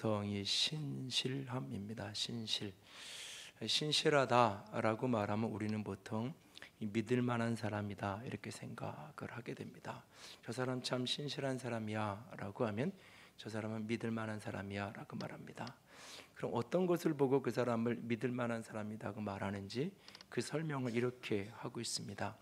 음성이 신실함입니다. 신실하다라고 말하면 우리는 보통 믿을 만한 사람이다 이렇게 생각을 하게 됩니다. 저 사람 참 신실한 사람이야 라고 하면 저 사람은 믿을 만한 사람이야 라고 말합니다. 그럼 어떤 것을 보고 그 사람을 믿을 만한 사람이라고 말하는지 그 설명을 이렇게 하고 있습니다.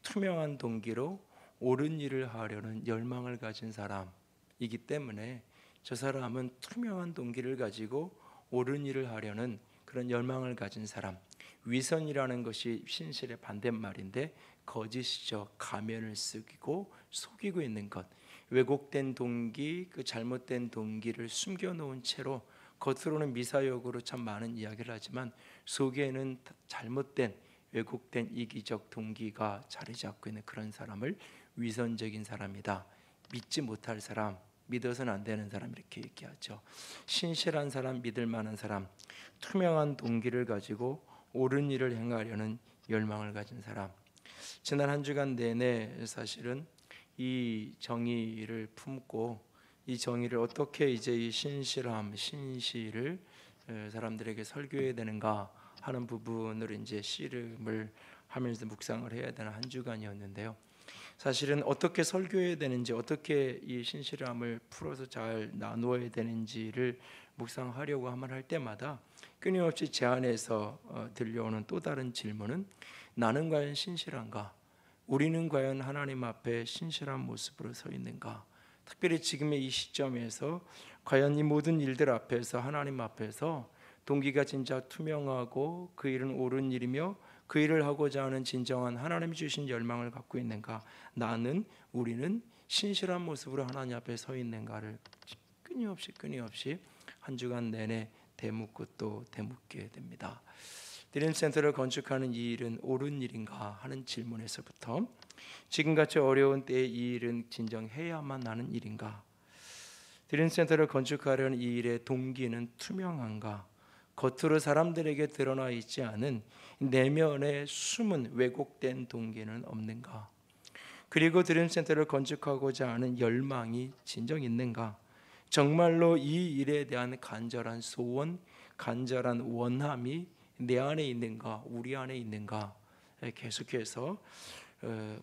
투명한 동기로 옳은 일을 하려는 열망을 가진 사람이기 때문에 저 사람은 투명한 동기를 가지고 옳은 일을 하려는 그런 열망을 가진 사람. 위선이라는 것이 신실의 반대말인데 거짓이죠. 가면을 쓰고 속이고 있는 것. 왜곡된 동기, 그 잘못된 동기를 숨겨놓은 채로 겉으로는 미사역으로 참 많은 이야기를 하지만 속에는 잘못된 왜곡된 이기적 동기가 자리 잡고 있는 그런 사람을 위선적인 사람이다. 믿지 못할 사람, 믿어서는 안 되는 사람 이렇게 얘기하죠. 신실한 사람, 믿을 만한 사람, 투명한 동기를 가지고 옳은 일을 행하려는 열망을 가진 사람. 지난 한 주간 내내 사실은 이 정의를 품고 이 정의를 어떻게 이제 이 신실함, 신실을 사람들에게 설교해야 되는가 하는 부분을 이제 씨름을 하면서 묵상을 해야 되는 한 주간이었는데요. 사실은 어떻게 설교해야 되는지, 어떻게 이 신실함을 풀어서 잘 나누어야 되는지를 묵상하려고 할 때마다 끊임없이 제 안에서 들려오는 또 다른 질문은 나는 과연 신실한가? 우리는 과연 하나님 앞에 신실한 모습으로 서 있는가? 특별히 지금의 이 시점에서 과연 이 모든 일들 앞에서 하나님 앞에서 동기가 진짜 투명하고 그 일은 옳은 일이며 그 일을 하고자 하는 진정한 하나님이 주신 열망을 갖고 있는가? 우리는 신실한 모습으로 하나님 앞에 서 있는가를 끊임없이 한 주간 내내 되묻고 또 되묻게 됩니다. 드림센터를 건축하는 이 일은 옳은 일인가 하는 질문에서부터 지금같이 어려운 때에 이 일은 진정 해야만 하는 일인가? 드림센터를 건축하려는 이 일의 동기는 투명한가? 겉으로 사람들에게 드러나 있지 않은 내면의 숨은 왜곡된 동기는 없는가? 그리고 드림센터를 건축하고자 하는 열망이 진정 있는가? 정말로 이 일에 대한 간절한 소원, 간절한 원함이 내 안에 있는가? 우리 안에 있는가? 계속해서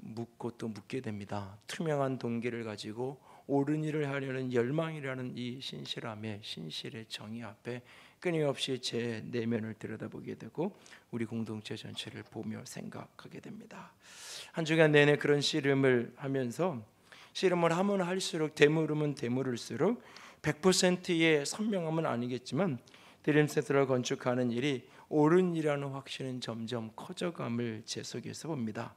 묻고 또 묻게 됩니다. 투명한 동기를 가지고 옳은 일을 하려는 열망이라는 이 신실의 정의 앞에 끊임없이 제 내면을 들여다보게 되고 우리 공동체 전체를 보며 생각하게 됩니다. 한 주간 내내 그런 씨름을 하면서 씨름을 하면 할수록 되물으면 되물을수록 100%의 선명함은 아니겠지만 드림센터를 건축하는 일이 옳은 일이라는 확신은 점점 커져감을 제 속에서 봅니다.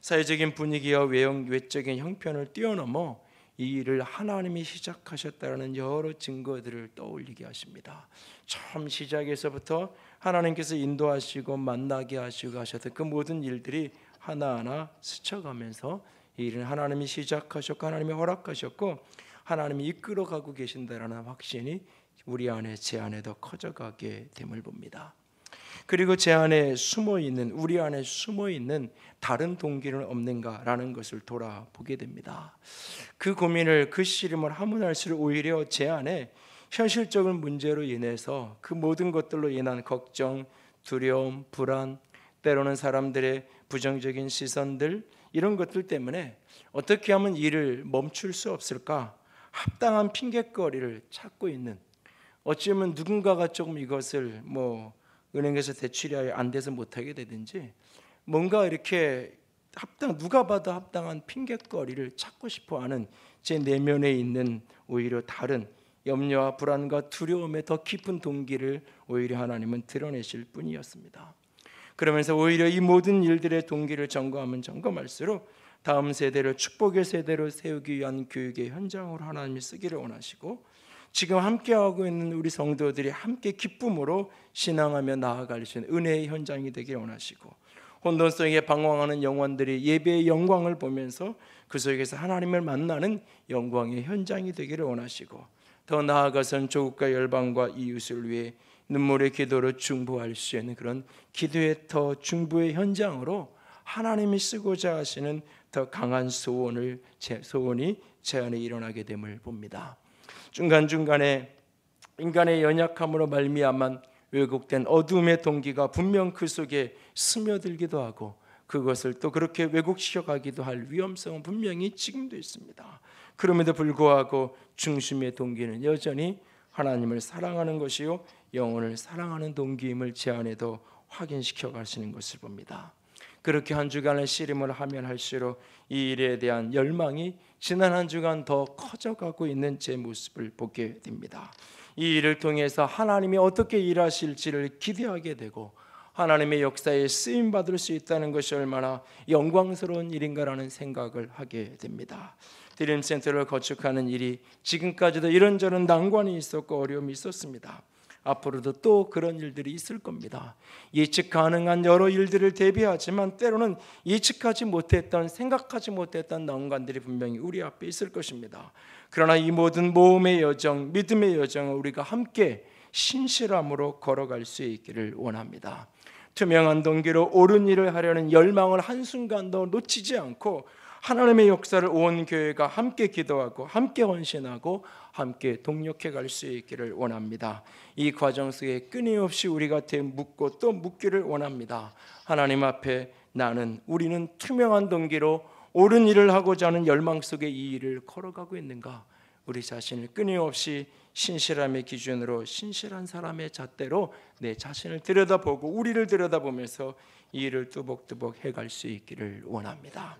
사회적인 분위기와 외적인 형편을 뛰어넘어 이 일을 하나님이 시작하셨다는 여러 증거들을 떠올리게 하십니다. 처음 시작에서부터 하나님께서 인도하시고 만나게 하시고 하셨던 그 모든 일들이 하나하나 스쳐가면서 이 일은 하나님이 시작하셨고 하나님이 허락하셨고 하나님이 이끌어가고 계신다라는 확신이 우리 안에 제 안에 더 커져가게 됨을 봅니다. 그리고 우리 안에 숨어있는 다른 동기는 없는가라는 것을 돌아보게 됩니다. 그 고민을, 그 씨름을 하면 할수록 오히려 제 안에 현실적인 문제로 인해서 그 모든 것들로 인한 걱정, 두려움, 불안, 때로는 사람들의 부정적인 시선들, 이런 것들 때문에 어떻게 하면 일을 멈출 수 없을까? 합당한 핑곗거리를 찾고 있는, 어찌보면 누군가가 조금 이것을 은행에서 대출이 안 돼서 못하게 되든지 뭔가 이렇게 누가 봐도 합당한 핑곗거리를 찾고 싶어하는 제 내면에 있는 오히려 다른 염려와 불안과 두려움의 더 깊은 동기를 오히려 하나님은 드러내실 뿐이었습니다. 그러면서 오히려 이 모든 일들의 동기를 점검하면 점검할수록 다음 세대를 축복의 세대로 세우기 위한 교육의 현장으로 하나님이 쓰기를 원하시고 지금 함께하고 있는 우리 성도들이 함께 기쁨으로 신앙하며 나아갈 수 있는 은혜의 현장이 되기를 원하시고 혼돈성에 방황하는 영혼들이 예배의 영광을 보면서 그 속에서 하나님을 만나는 영광의 현장이 되기를 원하시고 더 나아가서는 조국과 열방과 이웃을 위해 눈물의 기도로 중보할 수 있는 그런 기도의 더 중보의 현장으로 하나님이 쓰고자 하시는 더 강한 소원이 제 안에 일어나게 됨을 봅니다. 중간중간에 인간의 연약함으로 말미암아 왜곡된 어둠의 동기가 분명 그 속에 스며들기도 하고 그것을 또 그렇게 왜곡시켜 가기도 할 위험성은 분명히 지금도 있습니다. 그럼에도 불구하고 중심의 동기는 여전히 하나님을 사랑하는 것이요 영혼을 사랑하는 동기임을 제 안에도 확인시켜 가시는 것을 봅니다. 그렇게 한 주간을 씨름을 하면 할수록 이 일에 대한 열망이 지난 한 주간 더 커져가고 있는 제 모습을 보게 됩니다. 이 일을 통해서 하나님이 어떻게 일하실지를 기대하게 되고 하나님의 역사에 쓰임받을 수 있다는 것이 얼마나 영광스러운 일인가라는 생각을 하게 됩니다. 드림센터를 건축하는 일이 지금까지도 이런저런 난관이 있었고 어려움이 있었습니다. 앞으로도 또 그런 일들이 있을 겁니다. 예측 가능한 여러 일들을 대비하지만 때로는 예측하지 못했던 생각하지 못했던 난관들이 분명히 우리 앞에 있을 것입니다. 그러나 이 모든 모험의 여정, 믿음의 여정을 우리가 함께 신실함으로 걸어갈 수 있기를 원합니다. 투명한 동기로 옳은 일을 하려는 열망을 한순간도 놓치지 않고 하나님의 역사를 온 교회가 함께 기도하고 함께 헌신하고 함께 동력해 갈 수 있기를 원합니다. 이 과정 속에 끊임없이 우리가 묻고 또 묻기를 원합니다. 하나님 앞에 우리는 투명한 동기로 옳은 일을 하고자 하는 열망 속에 이 일을 걸어가고 있는가? 우리 자신을 끊임없이 신실함의 기준으로 신실한 사람의 잣대로 내 자신을 들여다보고 우리를 들여다보면서 이 일을 뚜벅뚜벅 해갈 수 있기를 원합니다.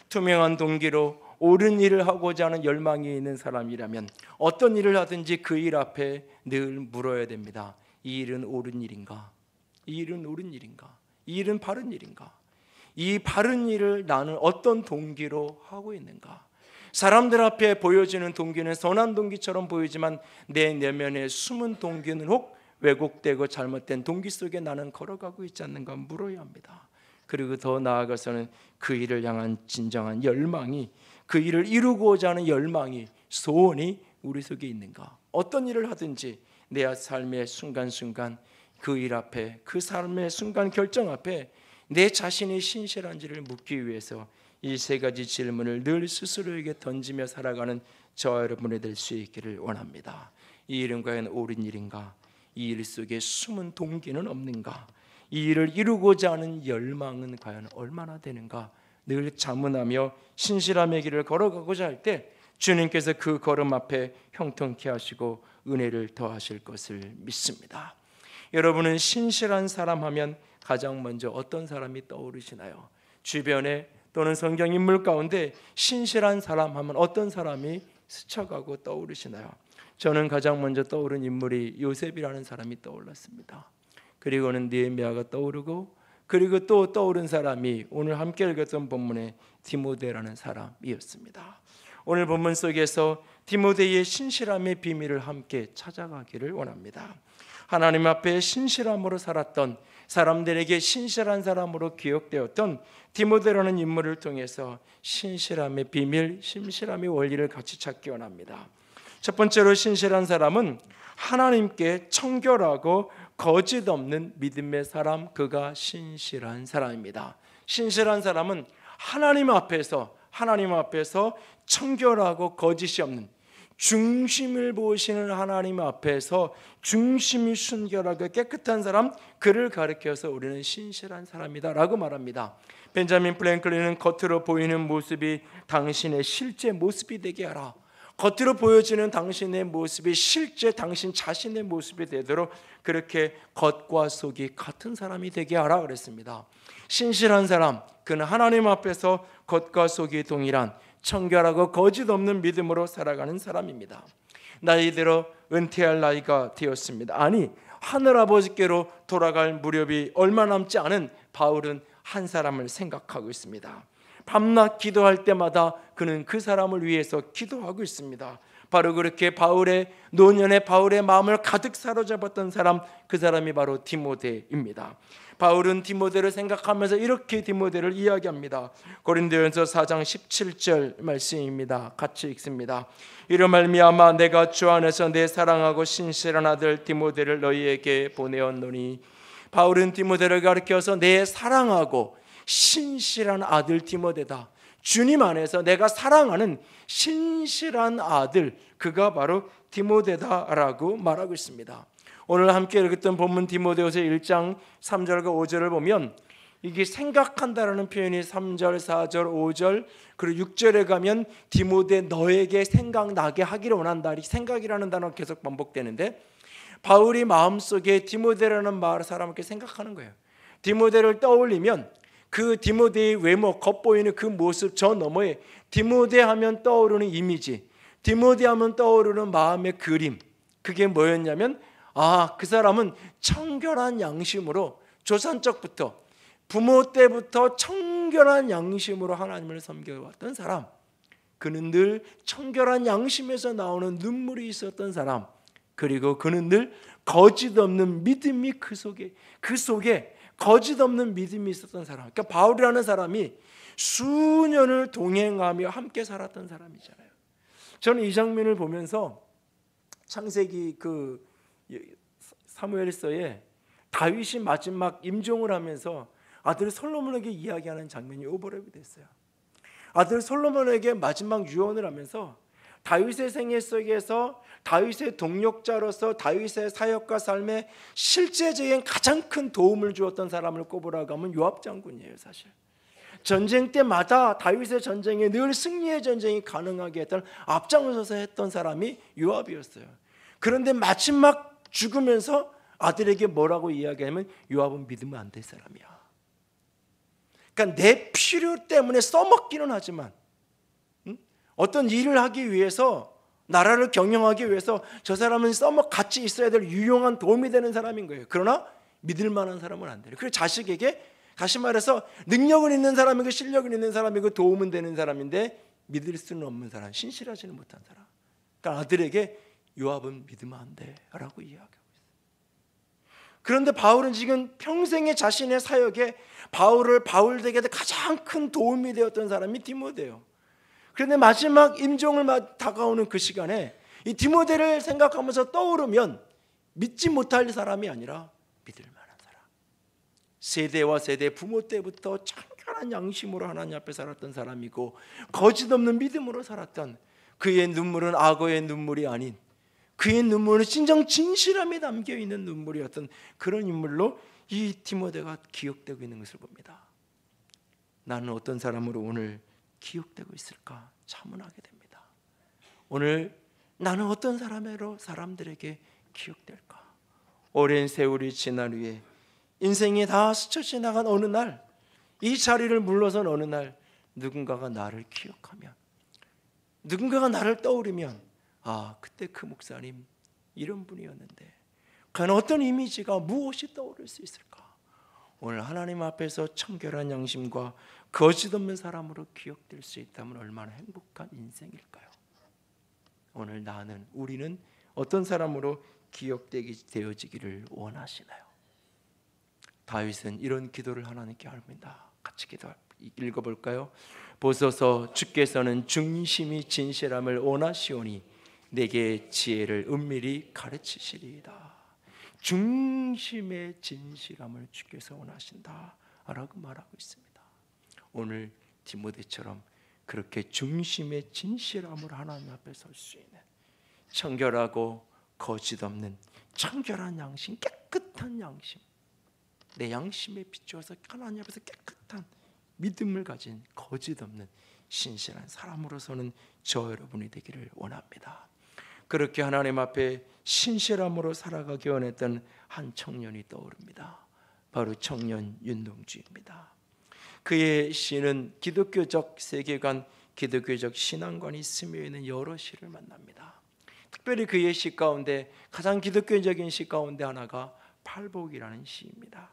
투명한 동기로 옳은 일을 하고자 하는 열망이 있는 사람이라면 어떤 일을 하든지 그 일 앞에 늘 물어야 됩니다. 이 일은 옳은 일인가? 이 일은 옳은 일인가? 이 일은 바른 일인가? 이 바른 일을 나는 어떤 동기로 하고 있는가? 사람들 앞에 보여지는 동기는 선한 동기처럼 보이지만 내 내면의 숨은 동기는 혹 왜곡되고 잘못된 동기 속에 나는 걸어가고 있지 않는가 물어야 합니다. 그리고 더 나아가서는 그 일을 향한 진정한 열망이, 그 일을 이루고자 하는 열망이, 소원이 우리 속에 있는가? 어떤 일을 하든지 내 삶의 순간순간 그 일 앞에, 그 삶의 순간 결정 앞에 내 자신이 신실한지를 묻기 위해서 이 세 가지 질문을 늘 스스로에게 던지며 살아가는 저와 여러분이 될 수 있기를 원합니다. 이 일은 과연 옳은 일인가? 이 일 속에 숨은 동기는 없는가? 이 일을 이루고자 하는 열망은 과연 얼마나 되는가? 늘 자문하며 신실함의 길을 걸어가고자 할 때 주님께서 그 걸음 앞에 형통케 하시고 은혜를 더하실 것을 믿습니다. 여러분은 신실한 사람 하면 가장 먼저 어떤 사람이 떠오르시나요? 주변에 또는 성경 인물 가운데 신실한 사람 하면 어떤 사람이 스쳐가고 떠오르시나요? 저는 가장 먼저 떠오른 인물이 요셉이라는 사람이 떠올랐습니다. 그리고는 느헤미야가 떠오르고, 그리고 또 떠오른 사람이 오늘 함께 읽었던 본문의 디모데라는 사람이었습니다. 오늘 본문 속에서 디모데의 신실함의 비밀을 함께 찾아가기를 원합니다. 하나님 앞에 신실함으로 살았던, 사람들에게 신실한 사람으로 기억되었던 디모데라는 인물을 통해서 신실함의 비밀, 신실함의 원리를 같이 찾기 원합니다. 첫 번째로 신실한 사람은 하나님께 청결하고 거짓 없는 믿음의 사람, 그가 신실한 사람입니다. 신실한 사람은 하나님 앞에서 청결하고 거짓이 없는, 중심을 보시는 하나님 앞에서 중심이 순결하고 깨끗한 사람, 그를 가리켜서 우리는 신실한 사람이다 라고 말합니다. 벤자민 프랭클린은 겉으로 보이는 모습이 당신의 실제 모습이 되게 하라, 겉으로 보여지는 당신의 모습이 실제 당신 자신의 모습이 되도록 그렇게 겉과 속이 같은 사람이 되게 하라 그랬습니다. 신실한 사람, 그는 하나님 앞에서 겉과 속이 동일한 청결하고 거짓 없는 믿음으로 살아가는 사람입니다. 나이 들어 은퇴할 나이가 되었습니다. 아니, 하늘아버지께로 돌아갈 무렵이 얼마 남지 않은 바울은 한 사람을 생각하고 있습니다. 밤낮 기도할 때마다 그는 그 사람을 위해서 기도하고 있습니다. 바로 그렇게 노년의 바울의 마음을 가득 사로잡았던 사람, 그 사람이 바로 디모데입니다. 바울은 디모데를 생각하면서 이렇게 디모데를 이야기합니다. 고린도전서 4장 17절 말씀입니다. 같이 읽습니다. 이로 말미암아 내가 주 안에서 내 사랑하고 신실한 아들 디모데를 너희에게 보내었노니, 바울은 디모데를 가리켜서 내 사랑하고 신실한 아들 디모데다, 주님 안에서 내가 사랑하는 신실한 아들, 그가 바로 디모데다라고 말하고 있습니다. 오늘 함께 읽었던 본문 디모데후서 1장 3절과 5절을 보면 이게 생각한다라는 표현이 3절, 4절, 5절 그리고 6절에 가면 디모데 너에게 생각나게 하기를 원한다. 이 생각이라는 단어가 계속 반복되는데 바울이 마음속에 디모데라는 사람을 생각하는 거예요. 디모데를 떠올리면 그 디모데의 외모, 겉보이는 그 모습 저 너머에 디모데 하면 떠오르는 이미지, 디모데 하면 떠오르는 마음의 그림, 그게 뭐였냐면 그 사람은 청결한 양심으로 조상적부터 부모 때부터 청결한 양심으로 하나님을 섬겨왔던 사람, 그는 늘 청결한 양심에서 나오는 눈물이 있었던 사람, 그리고 그는 늘 거짓 없는 믿음이 그 속에 거짓 없는 믿음이 있었던 사람. 그러니까 바울이라는 사람이 수년을 동행하며 함께 살았던 사람이잖아요. 저는 이 장면을 보면서 창세기 그 사무엘서에 다윗이 마지막 임종을 하면서 아들 솔로몬에게 이야기하는 장면이 오버랩이 됐어요. 아들 솔로몬에게 마지막 유언을 하면서 다윗의 생애 속에서 다윗의 동력자로서 다윗의 사역과 삶에 실제적인 가장 큰 도움을 주었던 사람을 꼽으라고 하면 요압 장군이에요. 사실 전쟁 때마다 다윗의 전쟁에 늘 승리의 전쟁이 가능하게 했던 앞장서서 했던 사람이 요압이었어요. 그런데 마지막 죽으면서 아들에게 뭐라고 이야기하면 요압은 믿으면 안 될 사람이야. 그러니까 내 필요 때문에 써먹기는 하지만 어떤 일을 하기 위해서 나라를 경영하기 위해서 저 사람은 같이 있어야 될 유용한 도움이 되는 사람인 거예요. 그러나 믿을 만한 사람은 안 돼요. 그래서 자식에게 다시 말해서 능력은 있는 사람이고 실력은 있는 사람이고 도움은 되는 사람인데 믿을 수는 없는 사람, 신실하지는 못한 사람. 그러니까 아들에게 요압은 믿으면 안 돼라고 이야기하고 있어요. 그런데 바울은 지금 평생의 자신의 사역에 바울에게 가장 큰 도움이 되었던 사람이 디모데예요. 그런데 마지막 임종을 다가오는 그 시간에 이 디모데를 생각하면서 떠오르면 믿지 못할 사람이 아니라 믿을 만한 사람, 세대와 세대 부모 때부터 청결한 양심으로 하나님 앞에 살았던 사람이고 거짓 없는 믿음으로 살았던 그의 눈물은 악어의 눈물이 아닌 그의 눈물은 진정 진실함이 담겨있는 눈물이었던 그런 인물로 이 디모데가 기억되고 있는 것을 봅니다. 나는 어떤 사람으로 오늘 기억되고 있을까 자문하게 됩니다. 오늘 나는 어떤 사람으로 사람들에게 기억될까? 오랜 세월이 지난 후에 인생이 다 스쳐 지나간 어느 날, 이 자리를 물러선 어느 날 누군가가 나를 기억하면, 누군가가 나를 떠오르면 그때 그 목사님 이런 분이었는데 과연 어떤 이미지가 무엇이 떠오를 수 있을까? 오늘 하나님 앞에서 청결한 양심과 거짓 없는 사람으로 기억될 수 있다면 얼마나 행복한 인생일까요? 오늘 우리는 어떤 사람으로 되어지기를 원하시나요? 다윗은 이런 기도를 하나님께 합니다. 같이 읽어볼까요? 보소서 주께서는 중심이 진실함을 원하시오니 내게 지혜를 은밀히 가르치시리이다. 중심의 진실함을 주께서 원하신다 라고 말하고 있습니다. 오늘 디모데처럼 그렇게 중심의 진실함을 하나님 앞에 설 수 있는 청결하고 거짓 없는 청결한 양심, 깨끗한 양심, 내 양심에 비추어서 하나님 앞에서 깨끗한 믿음을 가진 거짓 없는 신실한 사람으로서는 저 여러분이 되기를 원합니다. 그렇게 하나님 앞에 신실함으로 살아가기 원했던 한 청년이 떠오릅니다. 바로 청년 윤동주입니다. 그의 시는 기독교적 세계관, 기독교적 신앙관이 스며 있는 여러 시를 만납니다. 특별히 그의 시 가운데 가장 기독교적인 시 가운데 하나가 팔복이라는 시입니다.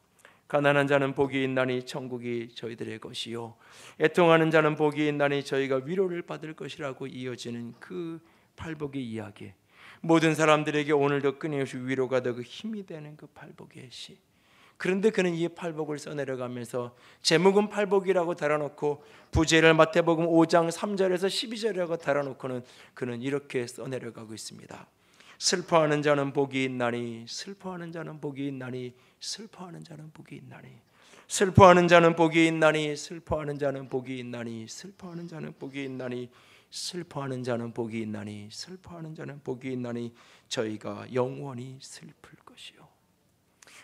가난한 자는 복이 있나니 천국이 저희들의 것이요 애통하는 자는 복이 있나니 저희가 위로를 받을 것이라고 이어지는 그 팔복의 이야기, 모든 사람들에게 오늘도 끊임없이 위로가 되고 힘이 되는 그 팔복의 시. 그런데 그는 이 팔복을 써내려가면서 제목은 팔복이라고 달아놓고 부제를 마태복음 5장 3절에서 12절이라고 달아놓고는 그는 이렇게 써내려가고 있습니다. 슬퍼하는 자는 복이 있나니, 슬퍼하는 자는 복이 있나니, 슬퍼하는 자는 복이 있나니, 슬퍼하는 자는 복이 있나니, 슬퍼하는 자는 복이 있나니, 슬퍼하는 자는 복이 있나니, 슬퍼하는 자는 복이 있나니, 슬퍼하는 자는 복이 있나니, 저희가 영원히 슬플 것이요.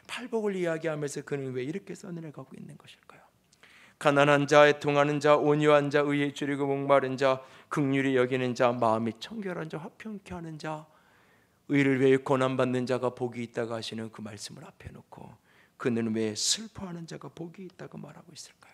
팔복을 이야기하면서 그는 왜 이렇게 써내려가고 있는 것일까요? 가난한 자, 애통하는 자, 온유한 자, 의에 줄이고 목마른 자, 긍휼히 여기는 자, 마음이 청결한 자, 화평케 하는 자, 의를 위해 고난받는 자가 복이 있다고 하시는 그 말씀을 앞에 놓고 그는 왜 슬퍼하는 자가 복이 있다고 말하고 있을까요?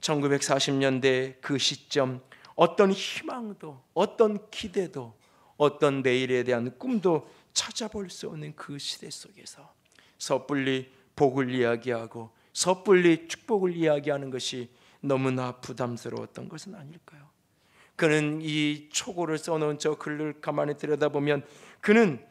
1940년대 그 시점, 어떤 희망도, 어떤 기대도, 어떤 내일에 대한 꿈도 찾아볼 수 없는 그 시대 속에서 섣불리 복을 이야기하고 섣불리 축복을 이야기하는 것이 너무나 부담스러웠던 것은 아닐까요? 그는 이 초고를 써놓은 저 글을 가만히 들여다보면 그는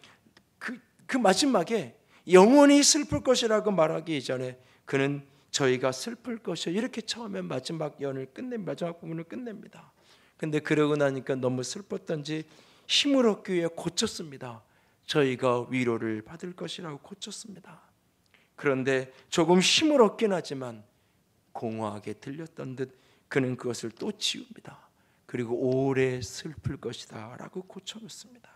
그 마지막에 영원히 슬플 것이라고 말하기 이전에 그는 저희가 슬플 것이요 이렇게 처음에 마지막 부분을 끝냅니다. 근데 그러고 나니까 너무 슬펐던지 힘을 얻기 위해 고쳤습니다. 저희가 위로를 받을 것이라고 고쳤습니다. 그런데 조금 힘을 얻긴 하지만 공허하게 들렸던 듯 그는 그것을 또 지웁니다. 그리고 오래 슬플 것이다 라고 고쳐놓습니다.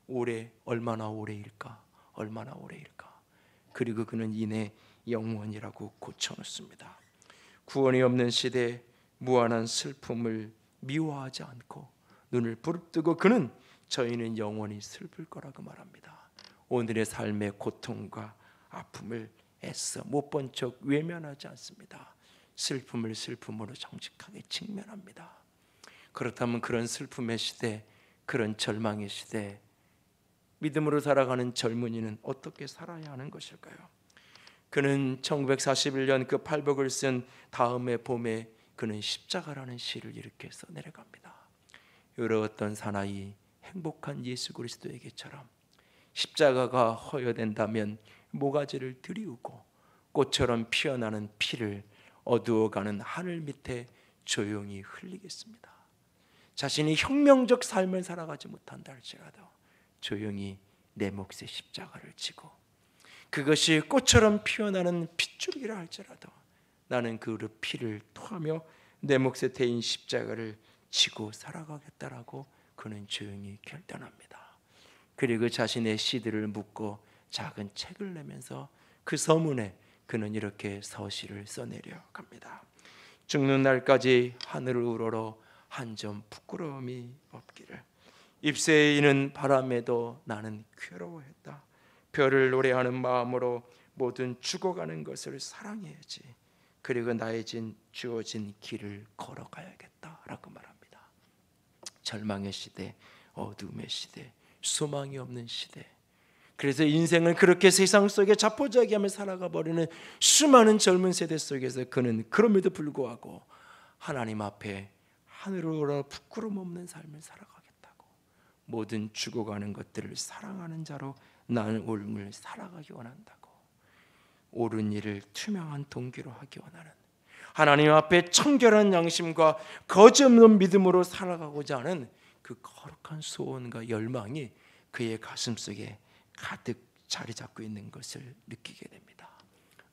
오래, 얼마나 오래일까? 얼마나 오래일까? 그리고 그는 이내 영원이라고 고쳐놓습니다. 구원이 없는 시대에 무한한 슬픔을 미워하지 않고 눈을 부릅뜨고 그는 저희는 영원히 슬플 거라고 말합니다. 오늘의 삶의 고통과 아픔을 애써 못 본 척 외면하지 않습니다. 슬픔을 슬픔으로 정직하게 직면합니다. 그렇다면 그런 슬픔의 시대, 그런 절망의 시대, 믿음으로 살아가는 젊은이는 어떻게 살아야 하는 것일까요? 그는 1941년 그 팔복을 쓴 다음의 봄에 그는 십자가라는 시를 이렇게 써내려갑니다. 여러 어떤 사나이 행복한 예수 그리스도에게처럼 십자가가 허여된다면 모가지를 들이우고 꽃처럼 피어나는 피를 어두워가는 하늘 밑에 조용히 흘리겠습니다. 자신이 혁명적 삶을 살아가지 못한다 할지라도 조용히 내 몫의 십자가를 지고 그것이 꽃처럼 피어나는 핏줄기라 할지라도 나는 그 피를 토하며 내 몫의 대인 십자가를 지고 살아가겠다라고 그는 조용히 결단합니다. 그리고 자신의 시들을 묶고 작은 책을 내면서 그 서문에 그는 이렇게 서시를 써내려 갑니다. 죽는 날까지 하늘을 우러러 한 점 부끄러움이 없기를. 잎새에 이는 바람에도 나는 괴로워했다. 별을 노래하는 마음으로 모든 죽어가는 것을 사랑해야지. 그리고 나의 주어진 길을 걸어가야겠다라고 말합니다. 절망의 시대, 어둠의 시대, 소망이 없는 시대. 그래서 인생을 그렇게 세상 속에 자포자기하며 살아가 버리는 수많은 젊은 세대 속에서 그는 그럼에도 불구하고 하나님 앞에 하늘으로 부끄럼 없는 삶을 살아가겠다고, 모든 죽어가는 것들을 사랑하는 자로 나는 옳음을 살아가기 원한다고, 옳은 일을 투명한 동기로 하기 원하는, 하나님 앞에 청결한 양심과 거짓없는 믿음으로 살아가고자 하는 그 거룩한 소원과 열망이 그의 가슴속에 가득 자리 잡고 있는 것을 느끼게 됩니다.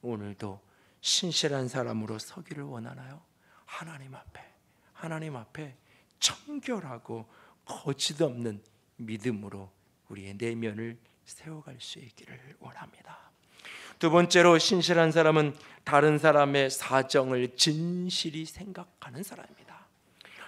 오늘도 신실한 사람으로 서기를 원하나요? 하나님 앞에 청결하고 거짓 없는 믿음으로 우리의 내면을 세워갈 수 있기를 원합니다. 두 번째로, 신실한 사람은 다른 사람의 사정을 진실히 생각하는 사람입니다.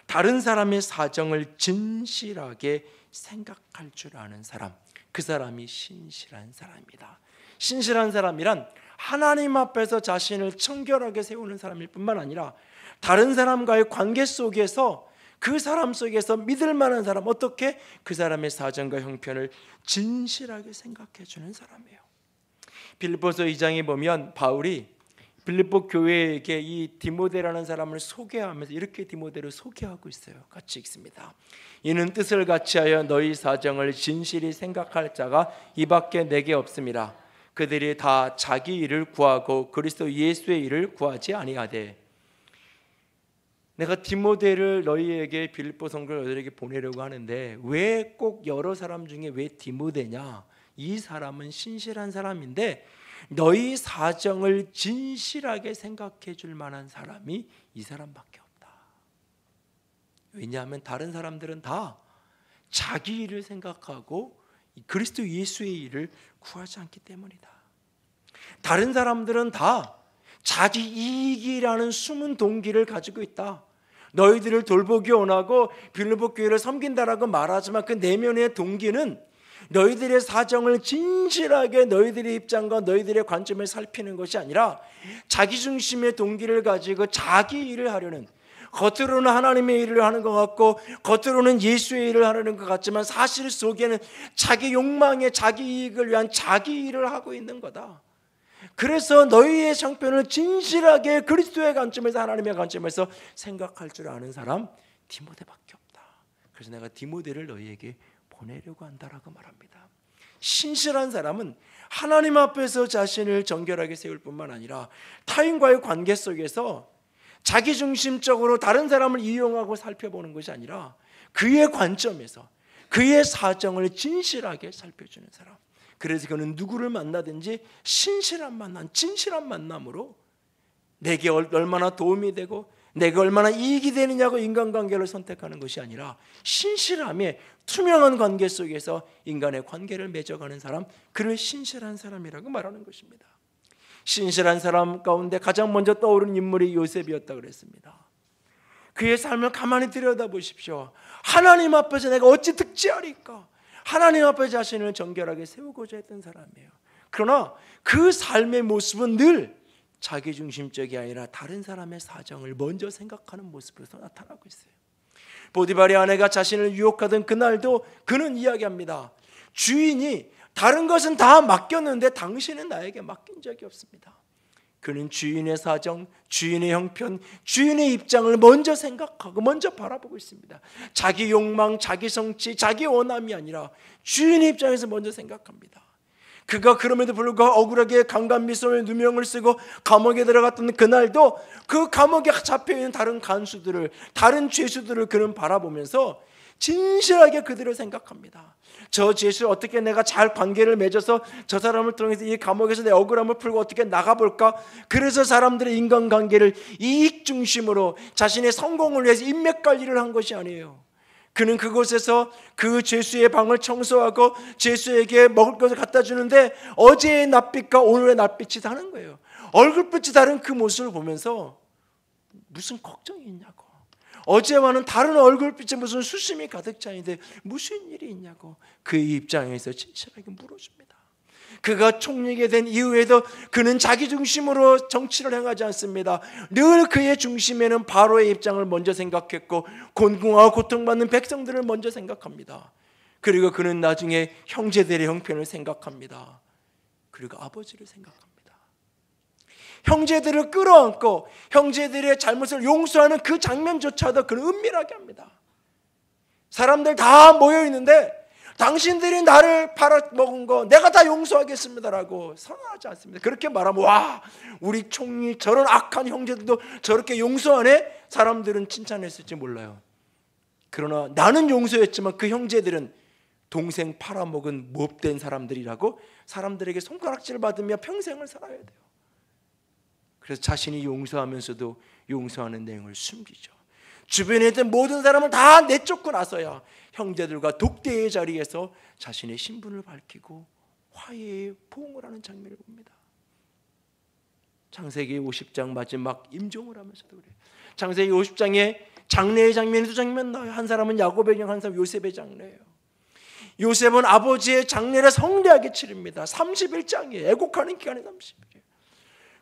다른 사람의 사정을 진실하게 생각할 줄 아는 사람, 그 사람이 신실한 사람입니다. 신실한 사람이란 하나님 앞에서 자신을 청결하게 세우는 사람일 뿐만 아니라 다른 사람과의 관계 속에서 그 사람 속에서 믿을 만한 사람, 어떻게 그 사람의 사정과 형편을 진실하게 생각해 주는 사람이에요. 빌립보서 2장에 보면 바울이 빌립보 교회에게 이 디모데라는 사람을 소개하면서 이렇게 디모데를 소개하고 있어요. 같이 읽습니다. 이는 뜻을 같이하여 너희 사정을 진실히 생각할 자가 이밖에 내게 없습니다. 그들이 다 자기 일을 구하고 그리스도 예수의 일을 구하지 아니하되 내가 디모데를 너희에게 빌립보 성도를 너희에게 보내려고 하는데 왜 꼭 여러 사람 중에 왜 디모데냐? 이 사람은 신실한 사람인데 너희 사정을 진실하게 생각해 줄 만한 사람이 이 사람밖에 없다. 왜냐하면 다른 사람들은 다 자기 일을 생각하고 그리스도 예수의 일을 구하지 않기 때문이다. 다른 사람들은 다 자기 이익이라는 숨은 동기를 가지고 있다. 너희들을 돌보기 원하고 빌립보 교회를 섬긴다라고 말하지만 그 내면의 동기는 너희들의 사정을 진실하게 너희들의 입장과 너희들의 관점을 살피는 것이 아니라 자기중심의 동기를 가지고 자기 일을 하려는, 겉으로는 하나님의 일을 하는 것 같고 겉으로는 예수의 일을 하려는 것 같지만 사실 속에는 자기 욕망에 자기 이익을 위한 자기 일을 하고 있는 거다. 그래서 너희의 형편을 진실하게 그리스도의 관점에서, 하나님의 관점에서 생각할 줄 아는 사람 디모데밖에 없다. 그래서 내가 디모데를 너희에게 보내려고 한다라고 말합니다. 신실한 사람은 하나님 앞에서 자신을 정결하게 세울 뿐만 아니라 타인과의 관계 속에서 자기중심적으로 다른 사람을 이용하고 살펴보는 것이 아니라 그의 관점에서 그의 사정을 진실하게 살펴주는 사람. 그래서 그는 누구를 만나든지 신실한 만남, 진실한 만남으로 내게 얼마나 도움이 되고 내게 얼마나 이익이 되느냐고 인간관계를 선택하는 것이 아니라 신실함에 투명한 관계 속에서 인간의 관계를 맺어가는 사람, 그를 신실한 사람이라고 말하는 것입니다. 신실한 사람 가운데 가장 먼저 떠오르는 인물이 요셉이었다고 그랬습니다. 그의 삶을 가만히 들여다보십시오. 하나님 앞에서 내가 어찌 득지하리까? 하나님 앞에 자신을 정결하게 세우고자 했던 사람이에요. 그러나 그 삶의 모습은 늘 자기중심적이 아니라 다른 사람의 사정을 먼저 생각하는 모습으로서 나타나고 있어요. 보디발의 아내가 자신을 유혹하던 그날도 그는 이야기합니다. 주인이 다른 것은 다 맡겼는데 당신은 나에게 맡긴 적이 없습니다. 그는 주인의 사정, 주인의 형편, 주인의 입장을 먼저 생각하고 먼저 바라보고 있습니다. 자기 욕망, 자기 성취, 자기 원함이 아니라 주인의 입장에서 먼저 생각합니다. 그가 그럼에도 불구하고 억울하게 강간미수의 누명을 쓰고 감옥에 들어갔던 그날도 그 감옥에 잡혀있는 다른 간수들을, 다른 죄수들을 그는 바라보면서 진실하게 그들을 생각합니다. 저 죄수를 어떻게 내가 잘 관계를 맺어서 저 사람을 통해서 이 감옥에서 내 억울함을 풀고 어떻게 나가볼까? 그래서 사람들의 인간관계를 이익 중심으로 자신의 성공을 위해서 인맥관리를 한 것이 아니에요. 그는 그곳에서 그 죄수의 방을 청소하고 죄수에게 먹을 것을 갖다 주는데 어제의 낯빛과 오늘의 낯빛이 다른 거예요. 얼굴빛이 다른 그 모습을 보면서 무슨 걱정이 있냐고, 어제와는 다른 얼굴빛에 무슨 수심이 가득 차있는데 무슨 일이 있냐고 그의 입장에서 진실하게 물어줍니다. 그가 총리가 된 이후에도 그는 자기 중심으로 정치를 행하지 않습니다. 늘 그의 중심에는 바로의 입장을 먼저 생각했고 곤궁하고 고통받는 백성들을 먼저 생각합니다. 그리고 그는 나중에 형제들의 형편을 생각합니다. 그리고 아버지를 생각합니다. 형제들을 끌어안고 형제들의 잘못을 용서하는 그 장면조차도 그는 은밀하게 합니다. 사람들 다 모여있는데 당신들이 나를 팔아먹은 거 내가 다 용서하겠습니다라고 선언하지 않습니다. 그렇게 말하면 와, 우리 총리 저런 악한 형제들도 저렇게 용서하네? 사람들은 칭찬했을지 몰라요. 그러나 나는 용서했지만 그 형제들은 동생 팔아먹은 못된 사람들이라고 사람들에게 손가락질을 받으며 평생을 살아야 돼요. 그래서 자신이 용서하면서도 용서하는 내용을 숨기죠. 주변에 있던 모든 사람을 다 내쫓고 나서야 형제들과 독대의 자리에서 자신의 신분을 밝히고 화해의 포옹을 하는 장면을 봅니다. 창세기 50장 마지막 임종을 하면서도 그래요. 창세기 50장에 장례의 장면이 두 장면 나와요. 한 사람은 야곱의 장, 한 사람은 요셉의 장례예요. 요셉은 아버지의 장례를 성대하게 치릅니다. 30일장이에요. 애곡하는 기간이 30일이에요.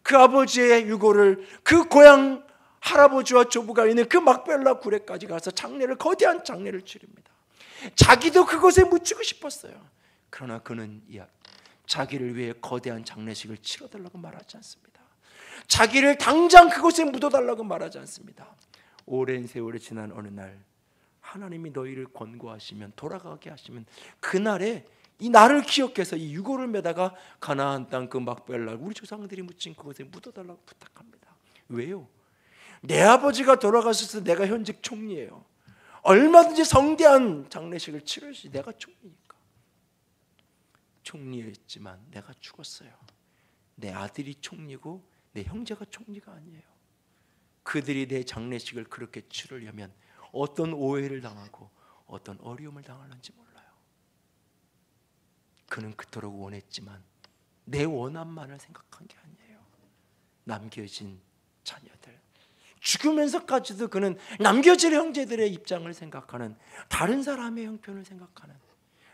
그 아버지의 유고를 그 고향 할아버지와 조부가 있는 그 막벨라 굴에까지 가서 장례를, 거대한 장례를 치릅니다. 자기도 그곳에 묻히고 싶었어요. 그러나 그는 자기를 위해 거대한 장례식을 치러달라고 말하지 않습니다. 자기를 당장 그곳에 묻어달라고 말하지 않습니다. 오랜 세월이 지난 어느 날 하나님이 너희를 권고하시면, 돌아가게 하시면 그날에 이 나를 기억해서 이 유고를 메다가 가나안 땅 그 막벨라 우리 조상들이 묻힌 그곳에 묻어달라고 부탁합니다. 왜요? 내 아버지가 돌아가셔서 내가 현직 총리예요. 얼마든지 성대한 장례식을 치를 수 내가 총리니까. 총리였지만 내가 죽었어요. 내 아들이 총리고 내 형제가 총리가 아니에요. 그들이 내 장례식을 그렇게 치르려면 어떤 오해를 당하고 어떤 어려움을 당하는지 몰라요. 그는 그토록 원했지만 내 원함만을 생각한 게 아니에요. 남겨진 자녀들, 죽으면서까지도 그는 남겨질 형제들의 입장을 생각하는, 다른 사람의 형편을 생각하는,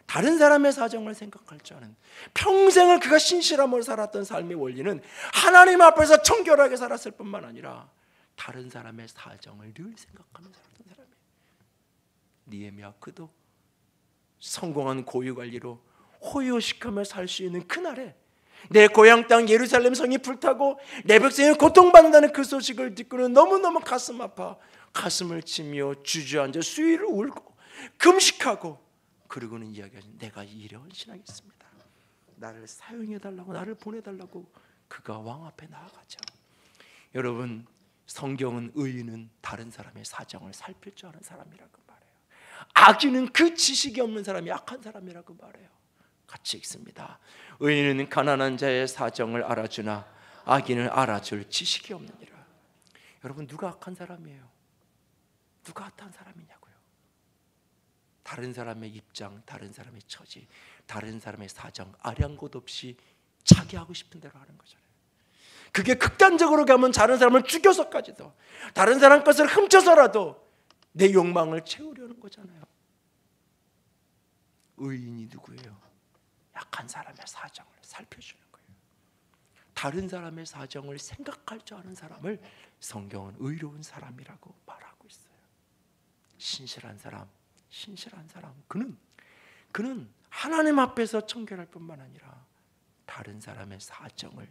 다른 사람의 사정을 생각할 줄 아는, 평생을 그가 신실함으로 살았던 삶의 원리는 하나님 앞에서 청결하게 살았을 뿐만 아니라 다른 사람의 사정을 늘 생각하면서 살았던 사람이에요. 느헤미야, 그도 성공한 고유관리로 호요식하며 살 수 있는 그날에 내 고향 땅 예루살렘 성이 불타고 내 백성이 고통받는다는 그 소식을 듣고는 너무너무 가슴 아파 가슴을 치며 주저앉아 수위를 울고 금식하고, 그러고는 이야기하죠. 내가 일에 헌신하겠습니다. 나를 사용해달라고, 나를 보내달라고 그가 왕 앞에 나아가죠. 여러분, 성경은 의인은 다른 사람의 사정을 살필 줄 아는 사람이라고 말해요. 악인은 그 지식이 없는 사람이 악한 사람이라고 말해요. 같이 읽습니다. 의인은 가난한 자의 사정을 알아주나 악인을 알아줄 지식이 없느니라. 여러분, 누가 악한 사람이에요? 누가 악한 사람이냐고요? 다른 사람의 입장, 다른 사람의 처지, 다른 사람의 사정 아량곳 없이 자기 하고 싶은 대로 하는 거잖아요. 그게 극단적으로 가면 다른 사람을 죽여서까지도, 다른 사람 것을 훔쳐서라도 내 욕망을 채우려는 거잖아요. 의인이 누구예요? 약한 사람의 사정을 살펴주는 거예요. 다른 사람의 사정을 생각할 줄 아는 사람을 성경은 의로운 사람이라고 말하고 있어요. 신실한 사람, 신실한 사람. 그는 하나님 앞에서 청결할 뿐만 아니라 다른 사람의 사정을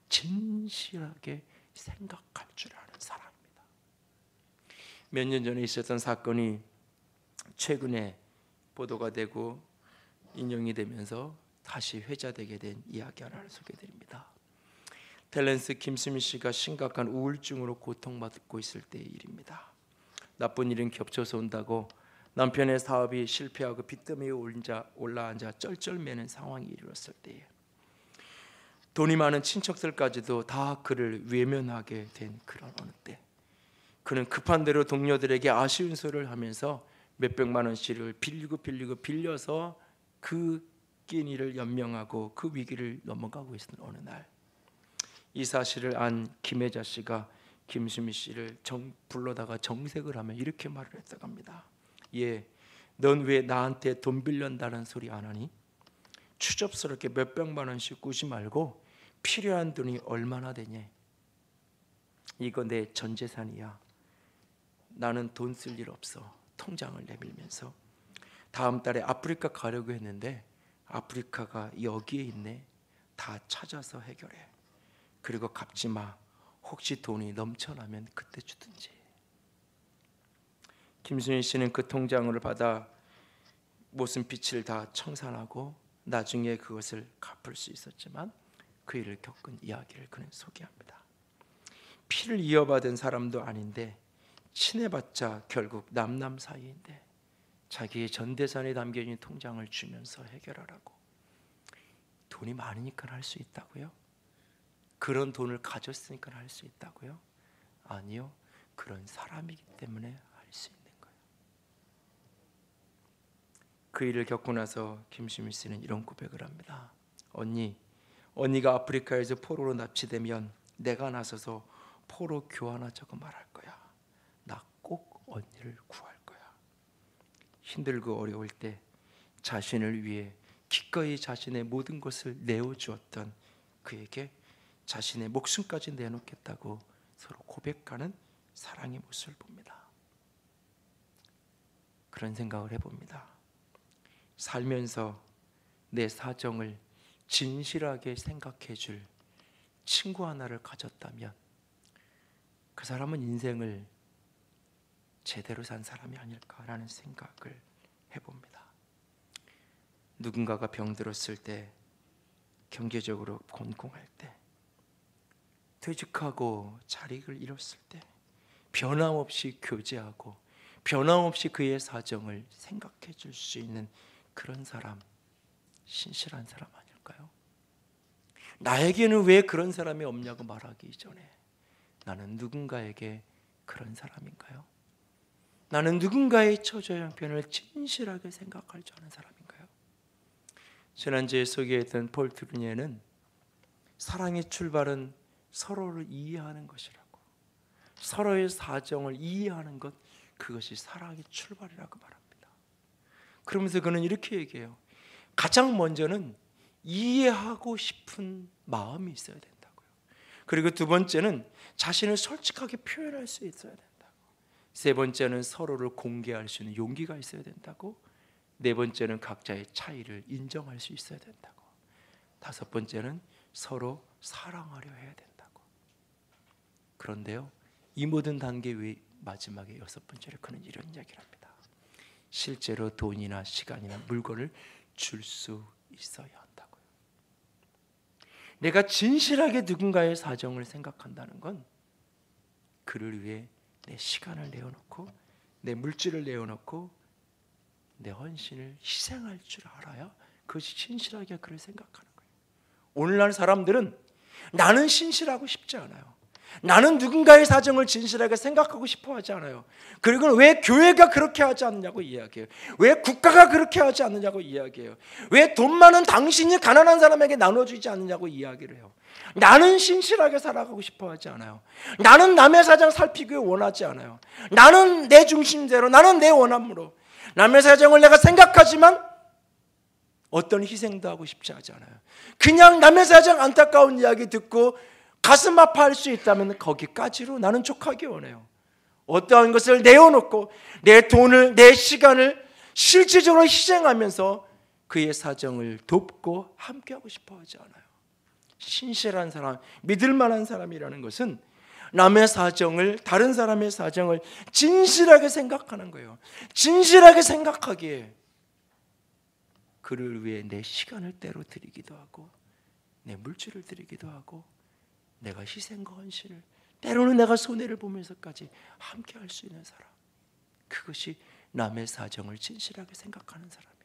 진실하게 생각할 줄 아는 사람입니다. 몇 년 전에 있었던 사건이 최근에 보도가 되고 인용이 되면서 다시 회자되게 된 이야기 하나를 소개드립니다. 탤런스 김수미 씨가 심각한 우울증으로 고통받고 있을 때의 일입니다. 나쁜 일은 겹쳐서 온다고 남편의 사업이 실패하고 빚더미에 올라앉아 쩔쩔매는 상황이 이르렀을 때에 돈이 많은 친척들까지도 다 그를 외면하게 된 그런 어느 때, 그는 급한 대로 동료들에게 아쉬운 소리를 하면서 몇백만 원씩을 빌려서 그 끼니를 연명하고 그 위기를 넘어가고 있는 어느 날, 이 사실을 안 김혜자 씨가 김수미 씨를 불러다가 정색을 하며 이렇게 말을 했다고 합니다. 예, 넌 왜 나한테 돈 빌린다는 소리 안 하니? 추접스럽게 몇백만 원씩 꾸지 말고 필요한 돈이 얼마나 되냐? 이거 내 전 재산이야. 나는 돈 쓸 일 없어. 통장을 내밀면서 다음 달에 아프리카 가려고 했는데 아프리카가 여기에 있네. 다 찾아서 해결해. 그리고 갚지 마. 혹시 돈이 넘쳐나면 그때 주든지. 김순희 씨는 그 통장을 받아 모순빛을 다 청산하고 나중에 그것을 갚을 수 있었지만 그 일을 겪은 이야기를 그는 소개합니다. 피를 이어받은 사람도 아닌데 친해봤자 결국 남남 사이인데 자기의 전 재산이 담겨있는 통장을 주면서 해결하라고. 돈이 많으니까 할 수 있다고요? 그런 돈을 가졌으니까 할 수 있다고요? 아니요, 그런 사람이기 때문에 할 수 있는 거예요. 그 일을 겪고 나서 김수미 씨는 이런 고백을 합니다. 언니가 아프리카에서 포로로 납치되면 내가 나서서 포로 교환하자고 말할 거야. 나 꼭 언니를 구할 거야. 힘들고 어려울 때 자신을 위해 기꺼이 자신의 모든 것을 내어주었던 그에게 자신의 목숨까지 내놓겠다고 서로 고백하는 사랑의 모습을 봅니다. 그런 생각을 해봅니다. 살면서 내 사정을 진실하게 생각해 줄 친구 하나를 가졌다면 그 사람은 인생을 제대로 산 사람이 아닐까라는 생각을 해봅니다. 누군가가 병들었을 때, 경제적으로 곤궁할 때, 퇴직하고 자리를 잃었을 때, 변함없이 교제하고 변함없이 그의 사정을 생각해 줄 수 있는 그런 사람, 신실한 사람 아닐까요? 나에게는 왜 그런 사람이 없냐고 말하기 이전에 나는 누군가에게 그런 사람인가요? 나는 누군가의 처저 형편을 진실하게 생각할 줄 아는 사람인가요? 지난주에 소개했던 폴 트루니에는 사랑의 출발은 서로를 이해하는 것이라고, 서로의 사정을 이해하는 것, 그것이 사랑의 출발이라고 말합니다. 그러면서 그는 이렇게 얘기해요. 가장 먼저는 이해하고 싶은 마음이 있어야 된다고요. 그리고 두 번째는 자신을 솔직하게 표현할 수 있어야 된다고. 세 번째는 서로를 공개할 수 있는 용기가 있어야 된다고. 네 번째는 각자의 차이를 인정할 수 있어야 된다고. 다섯 번째는 서로 사랑하려 해야 된다고. 그런데요, 이 모든 단계 외 마지막에 여섯 번째로 그는 이런 이야기를 합니다. 실제로 돈이나 시간이나 물건을 줄 수 있어야 한다고요. 내가 진실하게 누군가의 사정을 생각한다는 건 그를 위해 내 시간을 내어놓고 내 물질을 내어놓고 내 헌신을 희생할 줄 알아야 그것이 진실하게 그를 생각하는 거예요. 오늘날 사람들은 나는 신실하고 싶지 않아요. 나는 누군가의 사정을 진실하게 생각하고 싶어 하지 않아요. 그리고 왜 교회가 그렇게 하지 않느냐고 이야기해요. 왜 국가가 그렇게 하지 않느냐고 이야기해요. 왜 돈 많은 당신이 가난한 사람에게 나눠주지 않느냐고 이야기를 해요. 나는 신실하게 살아가고 싶어 하지 않아요. 나는 남의 사정 살피기 원하지 않아요. 나는 내 중심대로, 나는 내 원함으로 남의 사정을 내가 생각하지만 어떤 희생도 하고 싶지 하지 않아요. 그냥 남의 사정 안타까운 이야기 듣고 가슴 아파할 수 있다면 거기까지로 나는 족하기 원해요. 어떠한 것을 내어놓고 내 돈을, 내 시간을 실질적으로 희생하면서 그의 사정을 돕고 함께하고 싶어 하지 않아요. 신실한 사람, 믿을 만한 사람이라는 것은 남의 사정을, 다른 사람의 사정을 진실하게 생각하는 거예요. 진실하게 생각하기에 그를 위해 내 시간을 때로 드리기도 하고 내 물질을 드리기도 하고 내가 희생과 헌신을, 때로는 내가 손해를 보면서까지 함께 할 수 있는 사람, 그것이 남의 사정을 진실하게 생각하는 사람이에요.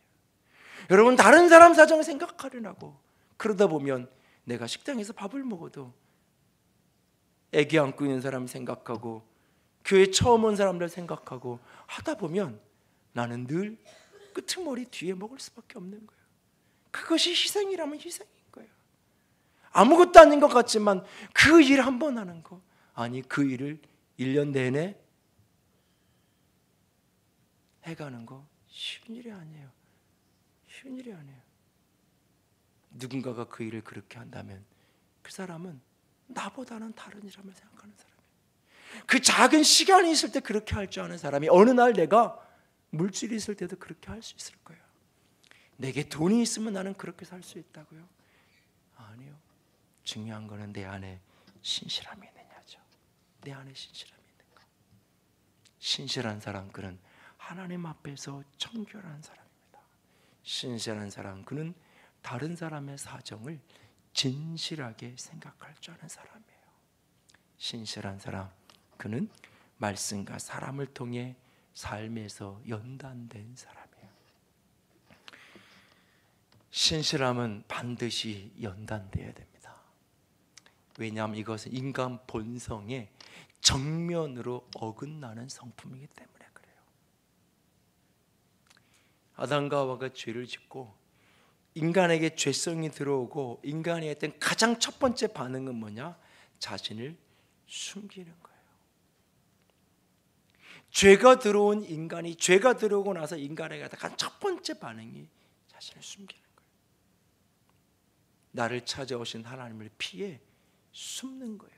여러분, 다른 사람 사정을 생각하려고 그러다 보면 내가 식당에서 밥을 먹어도 애기 안고 있는 사람 생각하고 교회 처음 온 사람들 생각하고 하다 보면 나는 늘 끄트머리 뒤에 먹을 수밖에 없는 거예요. 그것이 희생이라면 희생인 거예요. 아무것도 아닌 것 같지만 그 일 한 번 하는 거, 아니 그 일을 1년 내내 해가는 거 쉬운 일이 아니에요. 쉬운 일이 아니에요. 누군가가 그 일을 그렇게 한다면 그 사람은 나보다는 다른 일함을 생각하는 사람이에요. 그 작은 시간이 있을 때 그렇게 할 줄 아는 사람이 어느 날 내가 물질이 있을 때도 그렇게 할 수 있을 거예요. 내게 돈이 있으면 나는 그렇게 살 수 있다고요? 아니요. 중요한 거는 내 안에 신실함이 있느냐죠. 내 안에 신실함이 있는가. 신실한 사람, 그는 하나님 앞에서 청결한 사람입니다. 신실한 사람, 그는 다른 사람의 사정을 진실하게 생각할 줄 아는 사람이에요. 신실한 사람, 그는 말씀과 사람을 통해 삶에서 연단된 사람이에요. 신실함은 반드시 연단돼야 됩니다. 왜냐하면 이것은 인간 본성의 정면으로 어긋나는 성품이기 때문에 그래요. 아담과 하와가 죄를 짓고 인간에게 죄성이 들어오고 인간이 했던 가장 첫 번째 반응은 뭐냐? 자신을 숨기는 거예요. 죄가 들어온 인간이, 죄가 들어오고 나서 인간에게 가장 첫 번째 반응이 자신을 숨기는 거예요. 나를 찾아오신 하나님을 피해 숨는 거예요.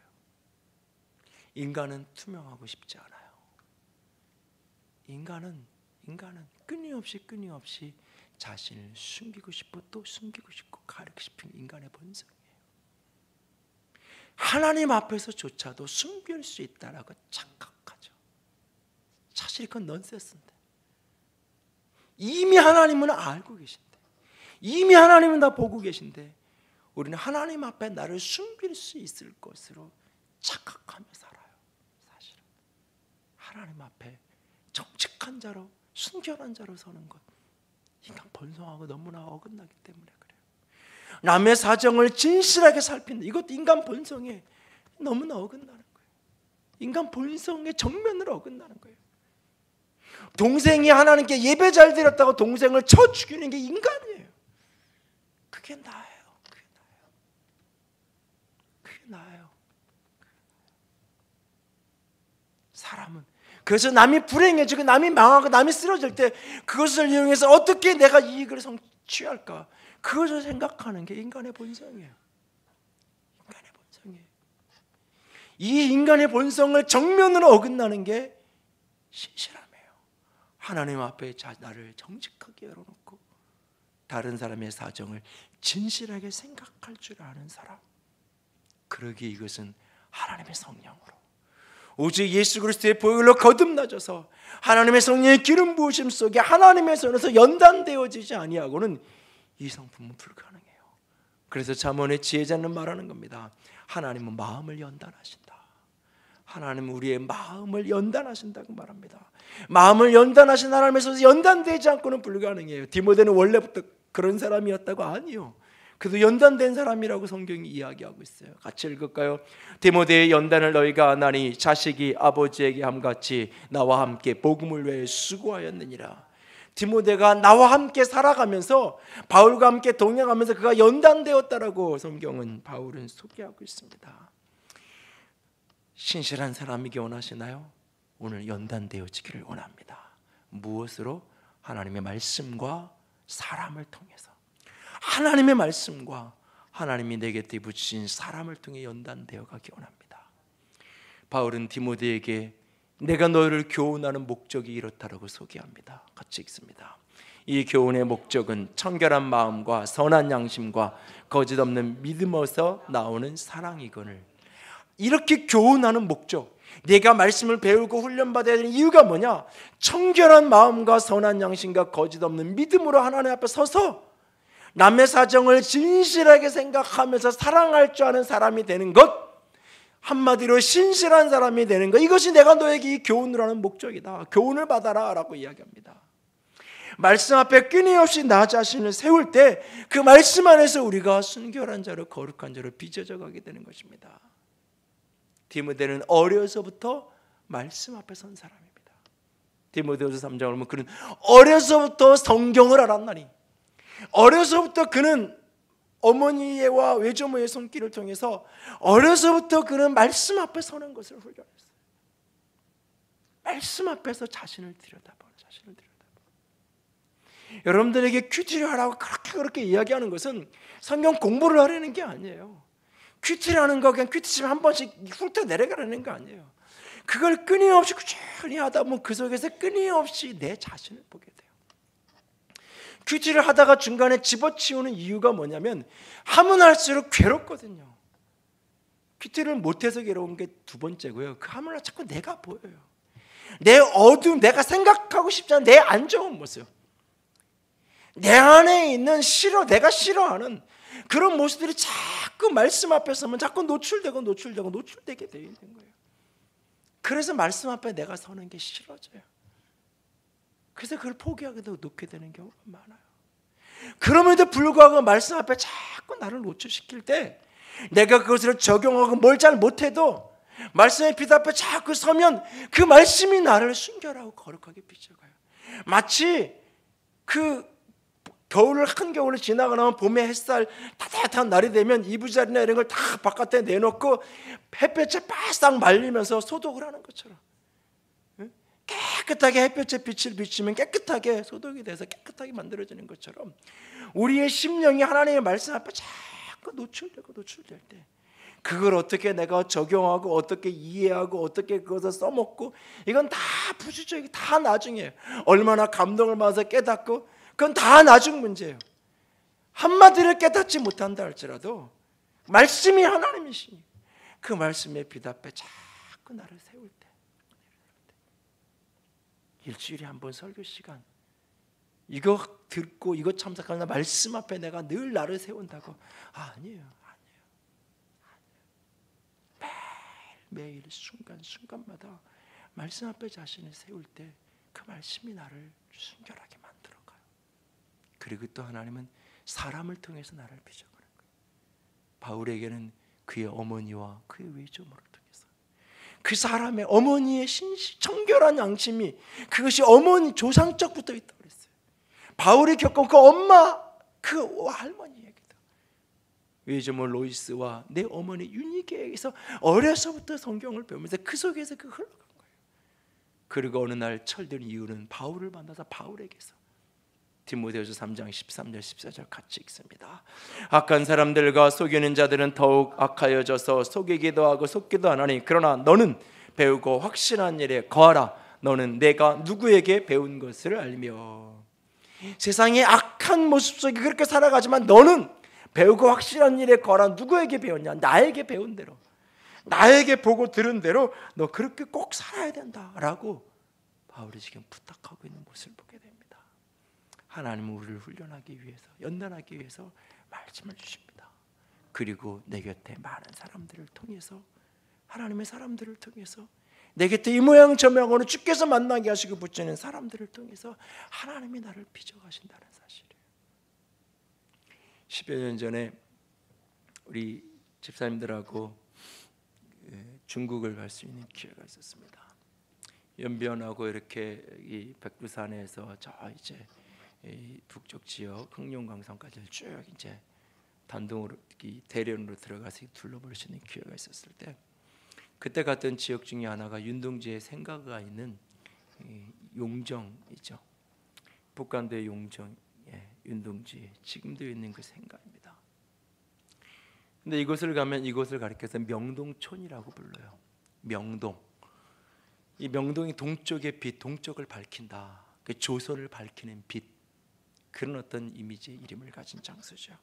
인간은 투명하고 싶지 않아요. 인간은 끊임없이 자신을 숨기고 싶고 또 숨기고 싶고 가리고 싶은 인간의 본성이에요. 하나님 앞에서조차도 숨길 수 있다라고 착각하죠. 사실 그건 넌센스인데, 이미 하나님은 알고 계신데, 이미 하나님은 다 보고 계신데 우리는 하나님 앞에 나를 숨길 수 있을 것으로 착각하며 살아요. 사실은 하나님 앞에 정직한 자로, 순결한 자로 서는 것, 인간 본성하고 너무나 어긋나기 때문에 그래요. 남의 사정을 진실하게 살핀다, 이것도 인간 본성에 너무나 어긋나는 거예요. 인간 본성의 정면으로 어긋나는 거예요. 동생이 하나님께 예배 잘 드렸다고 동생을 쳐 죽이는 게 인간이에요. 그게 나예요. 그게 나예요. 사람은 그래서 남이 불행해지고 남이 망하고 남이 쓰러질 때 그것을 이용해서 어떻게 내가 이익을 성취할까, 그것을 생각하는 게 인간의 본성이에요. 인간의 본성이에요. 이 인간의 본성을 정면으로 어긋나는 게 신실함이에요. 하나님 앞에 나를 정직하게 열어놓고 다른 사람의 사정을 진실하게 생각할 줄 아는 사람, 그러기에 이것은 하나님의 성령으로 오직 예수 그리스도의 보혈로 거듭나져서 하나님의 성령의 기름 부으심 속에 하나님의 손에서 연단되어지지 아니하고는 이 성품은 불가능해요. 그래서 잠언의 지혜자는 말하는 겁니다. 하나님은 마음을 연단하신다. 하나님은 우리의 마음을 연단하신다고 말합니다. 마음을 연단하신 하나님의 손에서 연단되지 않고는 불가능해요. 디모데는 원래부터 그런 사람이었다고? 아니요. 그래도 연단된 사람이라고 성경이 이야기하고 있어요. 같이 읽을까요? 디모데의 연단을 너희가 아나니 자식이 아버지에게 함같이 나와 함께 복음을 위해 수고하였느니라. 디모데가 나와 함께 살아가면서 바울과 함께 동행하면서 그가 연단되었다라고 성경은 바울은 소개하고 있습니다. 신실한 사람이기 원하시나요? 오늘 연단되어지기를 원합니다. 무엇으로? 하나님의 말씀과 사람을 통해서. 하나님의 말씀과 하나님이 내 곁에 붙이신 사람을 통해 연단되어 가기 원합니다. 바울은 디모데에게 내가 너를 교훈하는 목적이 이렇다라고 소개합니다. 같이 읽습니다. 이 교훈의 목적은 청결한 마음과 선한 양심과 거짓 없는 믿음에서 나오는 사랑이거늘. 이렇게 교훈하는 목적, 내가 말씀을 배우고 훈련받아야 되는 이유가 뭐냐? 청결한 마음과 선한 양심과 거짓 없는 믿음으로 하나님 앞에 서서 남의 사정을 진실하게 생각하면서 사랑할 줄 아는 사람이 되는 것, 한마디로 신실한 사람이 되는 것, 이것이 내가 너에게 이 교훈을 하는 목적이다. 교훈을 받아라 라고 이야기합니다. 말씀 앞에 끊임없이 나 자신을 세울 때 그 말씀 안에서 우리가 순결한 자로 거룩한 자로 빚어져 가게 되는 것입니다. 디모데는 어려서부터 말씀 앞에 선 사람입니다. 디모데후서 3장을 보면 그는 어려서부터 성경을 알았나니, 어려서부터 그는 어머니와 외조모의 손길을 통해서 어려서부터 그는 말씀 앞에 서는 것을 훈련했어요. 말씀 앞에서 자신을 들여다보는. 여러분들에게 큐티를 하라고 그렇게 이야기하는 것은 성경 공부를 하려는 게 아니에요. 큐티를 하는 거 그냥 큐티집 한 번씩 훑어 내려가라는 거 아니에요. 그걸 끊임없이 꾸준히 하다 보면 그 속에서 끊임없이 내 자신을 보게 돼요. 큐티를 하다가 중간에 집어치우는 이유가 뭐냐면 하면 할수록 괴롭거든요. 큐티를 못해서 괴로운 게 두 번째고요. 그 하면 자꾸 내가 보여요. 내 어두움, 내가 생각하고 싶지 않은 내 안 좋은 모습, 내 안에 있는 내가 싫어하는 그런 모습들이 자꾸 말씀 앞에 서면 자꾸 노출되게 되어 있는 거예요. 그래서 말씀 앞에 내가 서는 게 싫어져요. 그래서 그걸 포기하게 되고 놓게 되는 경우가 많아요. 그럼에도 불구하고 말씀 앞에 자꾸 나를 노출시킬 때 내가 그것을 적용하고 뭘 잘 못해도 말씀의 빛 앞에 자꾸 서면 그 말씀이 나를 순결하고 거룩하게 비춰가요. 마치 그 한겨울을 지나고 나면 봄에 햇살 따뜻한 날이 되면 이부자리나 이런 걸 다 바깥에 내놓고 햇볕에 바싹 말리면서 소독을 하는 것처럼, 깨끗하게 햇볕에 빛을 비추면 깨끗하게 소독이 돼서 깨끗하게 만들어지는 것처럼 우리의 심령이 하나님의 말씀 앞에 자꾸 노출될 때 그걸 어떻게 내가 적용하고 어떻게 이해하고 어떻게 그것을 써먹고, 이건 다 부수적이 다 나중이에요. 얼마나 감동을 받아서 깨닫고 그건 다 나중 문제예요. 한마디를 깨닫지 못한다 할지라도 말씀이 하나님이시니 그 말씀의 빛 앞에 자꾸 나를 세울 때, 일주일에 한 번 설교 시간 이거 듣고 이거 참석하는 말씀 앞에 내가 늘 나를 세운다고? 아니에요. 매일 순간마다 말씀 앞에 자신을 세울 때 그 말씀이 나를 순결하게 만들어가요. 그리고 또 하나님은 사람을 통해서 나를 빚어가는 거예요. 바울에게는 그의 어머니와 그의 외조모를 통해서, 그 사람의 어머니의 청결한 양심이, 그것이 어머니 조상적부터 있다고 그랬어요. 바울이 겪은 그 엄마, 그 할머니 얘기도, 외조모 로이스와 내 어머니 유니게에게서 어려서부터 성경을 배우면서 그 속에서 그 흘러간 거예요. 그리고 어느 날 철든 이유는 바울을 만나서 바울에게서, 디모데후서 3장 13절 14절 같이 읽습니다. 악한 사람들과 속이는 자들은 더욱 악하여져서 속이기도 하고 속기도 하나니 그러나 너는 배우고 확신한 일에 거하라. 너는 내가 누구에게 배운 것을 알며. 세상의 악한 모습 속에 그렇게 살아가지만 너는 배우고 확실한 일에 거하라. 누구에게 배웠냐? 나에게 배운 대로, 나에게 보고 들은 대로 너 그렇게 꼭 살아야 된다라고 바울이 지금 부탁하고 있는 모습을 보게 됩니다. 하나님은 우리를 훈련하기 위해서, 연단하기 위해서 말씀을 주십니다. 그리고 내 곁에 많은 사람들을 통해서, 하나님의 사람들을 통해서, 내 곁에 이 모양 저 모양으로 주께서 만나게 하시고 붙이는 사람들을 통해서 하나님이 나를 빚어가신다는 사실이에요. 10여 년 전에 우리 집사님들하고 중국을 갈 수 있는 기회가 있었습니다. 연변하고 이렇게 이 백두산에서 저 이제 이 북쪽 지역 흑룡강산까지 쭉 이제 단동으로 대련으로 들어가서 둘러볼 수 있는 기회가 있었을 때, 그때 갔던 지역 중에 하나가 윤동주의 생가가 있는 용정이죠. 북간도의 용정, 윤동주에 지금도 있는 그 생가입니다. 근데 이곳을 가면 이곳을 가리켜서 명동촌이라고 불러요. 명동. 이 명동이 동쪽의 빛, 동쪽을 밝힌다. 그 조선을 밝히는 빛, 그런 어떤 이미지의 이름을 가진 장소죠.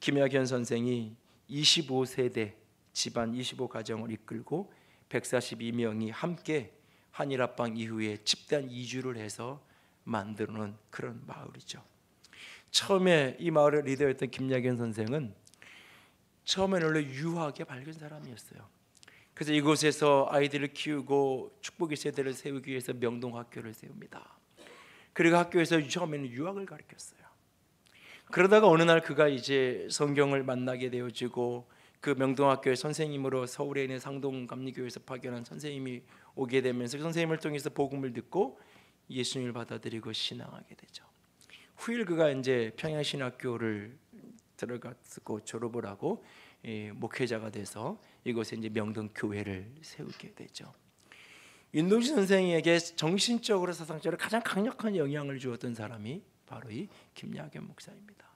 김학현 선생이 25세대 집안 25가정을 이끌고 142명이 함께 한일합방 이후에 집단 이주를 해서 만들어놓은 그런 마을이죠. 처음에 이 마을을 리더했던 김학현 선생은 처음에는 원래 유하게 밝은 사람이었어요. 그래서 이곳에서 아이들을 키우고 축복의 세대를 세우기 위해서 명동학교를 세웁니다. 그리고 학교에서 처음에는 유학을 가르쳤어요. 그러다가 어느 날 그가 이제 성경을 만나게 되어지고, 그 명동학교의 선생님으로 서울에 있는 상동감리교회에서 파견한 선생님이 오게 되면서 그 선생님을 통해서 복음을 듣고 예수님을 받아들이고 신앙하게 되죠. 후일 그가 이제 평양신학교를 들어갔고 졸업을 하고 목회자가 돼서 이곳에 이제 명동교회를 세우게 되죠. 윤동주 선생에게 정신적으로 사상적으로 가장 강력한 영향을 주었던 사람이 바로 이 김학현 목사입니다.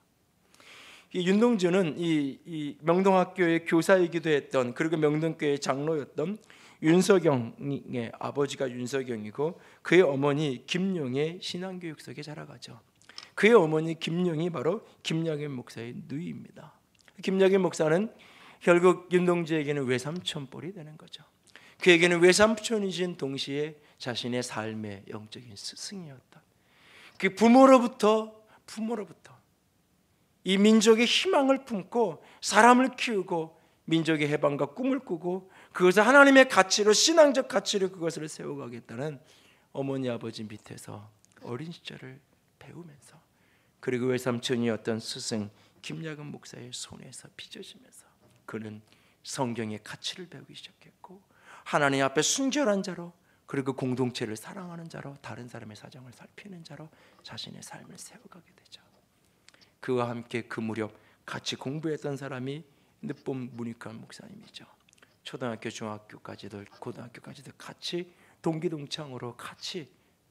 이 윤동주는 이 명동학교의 교사이기도 했던, 그리고 명동교회 장로였던 윤석영의 아버지가 윤석영이고, 그의 어머니 김용의 신앙교육 속에 자라가죠. 그의 어머니 김용이 바로 김학현 목사의 누이입니다. 김학현 목사는 결국 윤동주에게는 외삼촌뻘이 되는 거죠. 그에게는 외삼촌이신 동시에 자신의 삶의 영적인 스승이었다. 그 부모로부터 이 민족의 희망을 품고 사람을 키우고 민족의 해방과 꿈을 꾸고 그것을 하나님의 가치로, 신앙적 가치로 그것을 세워가겠다는 어머니 아버지 밑에서 어린 시절을 배우면서, 그리고 외삼촌이었던 스승 김학현 목사의 손에서 빚어지면서 그는 성경의 가치를 배우기 시작했고, 하나님 앞에 순결한 자로, 그리고 공동체를 사랑하는 자로, 다른 사람의 사정을 살피는 자로 자신의 삶을 세워가게 되죠. 그와 함께 그 무렵 같이 공부했던 사람이 늦봄 문익환 목사님이죠. 초등학교, 중학교까지도 고등학교까지도 같이 동기동창으로 같이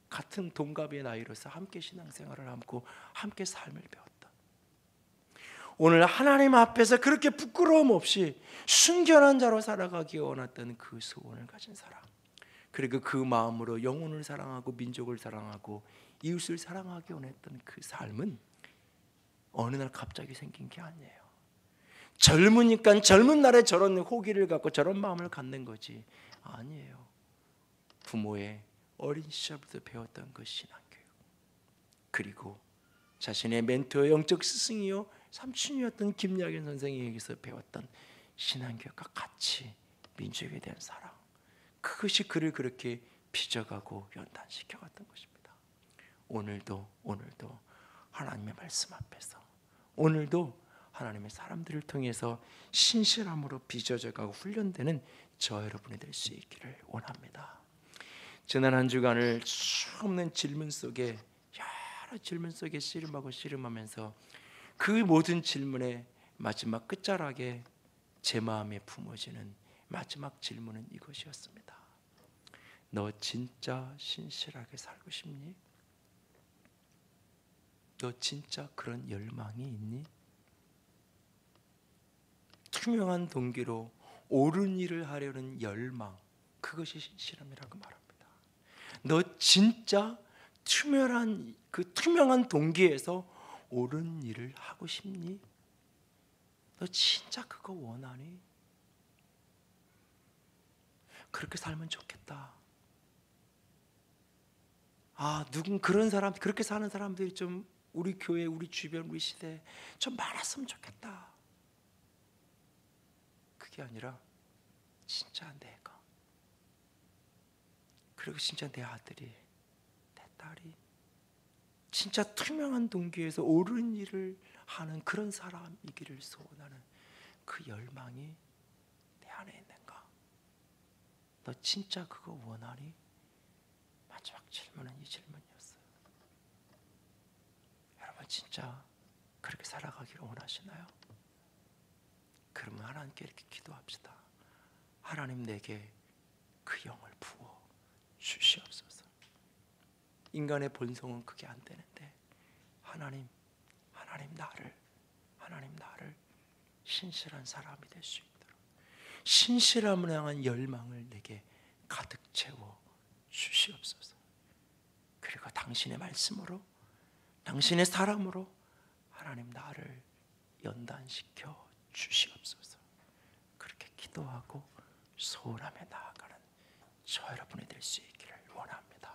같은 동갑의 나이로서 함께 신앙생활을 하고 함께 삶을 배웠다. 오늘 하나님 앞에서 그렇게 부끄러움 없이 순결한 자로 살아가기 원했던 그 소원을 가진 사람, 그리고 그 마음으로 영혼을 사랑하고 민족을 사랑하고 이웃을 사랑하기 원했던 그 삶은 어느 날 갑자기 생긴 게 아니에요. 젊으니까 젊은 날에 저런 호기를 갖고 저런 마음을 갖는 거지 아니에요. 부모의 어린 시절부터 배웠던 그 신앙교육, 그리고 자신의 멘토, 영적 스승이요 삼촌이었던 김학현 선생에게서 배웠던 신앙교육과 같이 민족에 대한 사랑, 그것이 그를 그렇게 빚어가고 연단시켜갔던 것입니다. 오늘도 하나님의 말씀 앞에서, 오늘도 하나님의 사람들을 통해서 신실함으로 빚어져가고 훈련되는 저 여러분이 될 수 있기를 원합니다. 지난 한 주간을 수없는 질문 속에, 여러 질문 속에 씨름하면서 그 모든 질문의 마지막 끝자락에 제 마음에 품어지는 마지막 질문은 이것이었습니다. 너 진짜 신실하게 살고 싶니? 너 진짜 그런 열망이 있니? 투명한 동기로 옳은 일을 하려는 열망, 그것이 신실함이라고 말합니다. 너 진짜 투명한 동기에서 옳은 일을 하고 싶니? 너 진짜 그거 원하니? 그렇게 살면 좋겠다. 그런 사람, 그렇게 사는 사람들이 좀 우리 교회, 우리 주변, 우리 시대에 좀 많았으면 좋겠다. 그게 아니라 진짜 내가, 그리고 진짜 내 아들이, 내 딸이 진짜 투명한 동기에서 옳은 일을 하는 그런 사람이기를 소원하는 그 열망이 내 안에 있는가? 너 진짜 그거 원하니? 마지막 질문은 이 질문이었어요. 여러분 진짜 그렇게 살아가기를 원하시나요? 그러면 하나님께 이렇게 기도합시다. 하나님, 내게 그 영을 부어 주시옵소서. 인간의 본성은 그게 안 되는데 하나님 나를 신실한 사람이 될 수 있도록 신실함을 향한 열망을 내게 가득 채워 주시옵소서. 그리고 당신의 말씀으로, 당신의 사람으로 하나님 나를 연단시켜 주시옵소서. 그렇게 기도하고 소원하며 나아가는 저 여러분이 될 수 있기를 원합니다.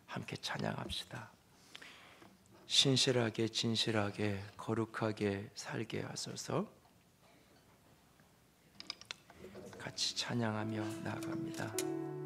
함께 찬양합시다. 신실하게, 진실하게, 거룩하게 살게 하소서. 같이 찬양하며 나아갑니다.